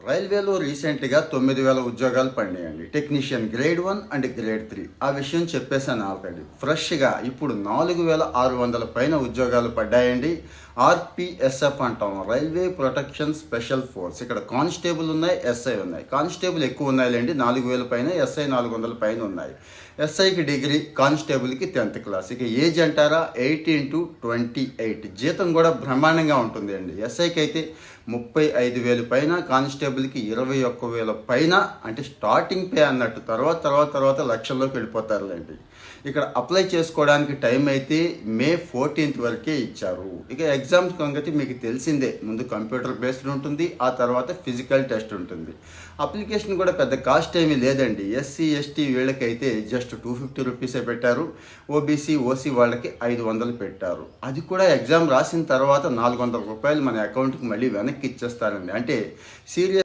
రైల్వేలో రీసెంట్గా 9,000 ఉద్యోగాలు పడినాయండి. Technician grade 1 and grade 3. ఆ విషయం చెప్పేశాను ఆల్రెడీ. ఫ్రెష్గా ఇప్పుడు 4,600 పైన ఉద్యోగాలు పడ్డాయండి. ఆర్పిఎస్ఎఫ్ అంటాం, రైల్వే ప్రొటెక్షన్ స్పెషల్ ఫోర్స్. ఇక్కడ కానిస్టేబుల్ ఉన్నాయి, ఎస్ఐ ఉన్నాయి. కానిస్టేబుల్ ఎక్కువ ఉన్నాయిలేండి, 4,000 పైన. ఎస్ఐ 400 పైన ఉన్నాయి. ఎస్ఐకి డిగ్రీ, కానిస్టేబుల్కి 10th క్లాస్. ఇక ఏజ్ అంటారా 18 to 28. జీతం కూడా బ్రహ్మాండంగా ఉంటుంది అండి. ఎస్ఐకి అయితే 35,000 పైన, కానిస్టేబుల్కి 21,000 పైన. అంటే స్టార్టింగ్ పే అన్నట్టు. తర్వాత లక్షల్లోకి వెళ్ళిపోతారులేండి. ఇక్కడ అప్లై చేసుకోవడానికి టైం అయితే మే 14th వరకే ఇచ్చారు. ఇక ఎగ్జామ్స్ సంగతి మీకు తెలిసిందే. ముందు కంప్యూటర్ బేస్డ్ ఉంటుంది, ఆ తర్వాత ఫిజికల్ టెస్ట్ ఉంటుంది. అప్లికేషన్ కూడా పెద్ద కాస్ట్ ఏమీ లేదండి. ఎస్సీ ఎస్టీ వీళ్ళకైతే జస్ట్ 250 రూపీసే పెట్టారు. ఓబీసీ ఓసీ వాళ్ళకి 500 పెట్టారు. అది కూడా ఎగ్జామ్ రాసిన తర్వాత 400 రూపాయలు మన అకౌంట్కి మళ్ళీ వెనక్కి ఇచ్చేస్తారండి. అంటే సీరియస్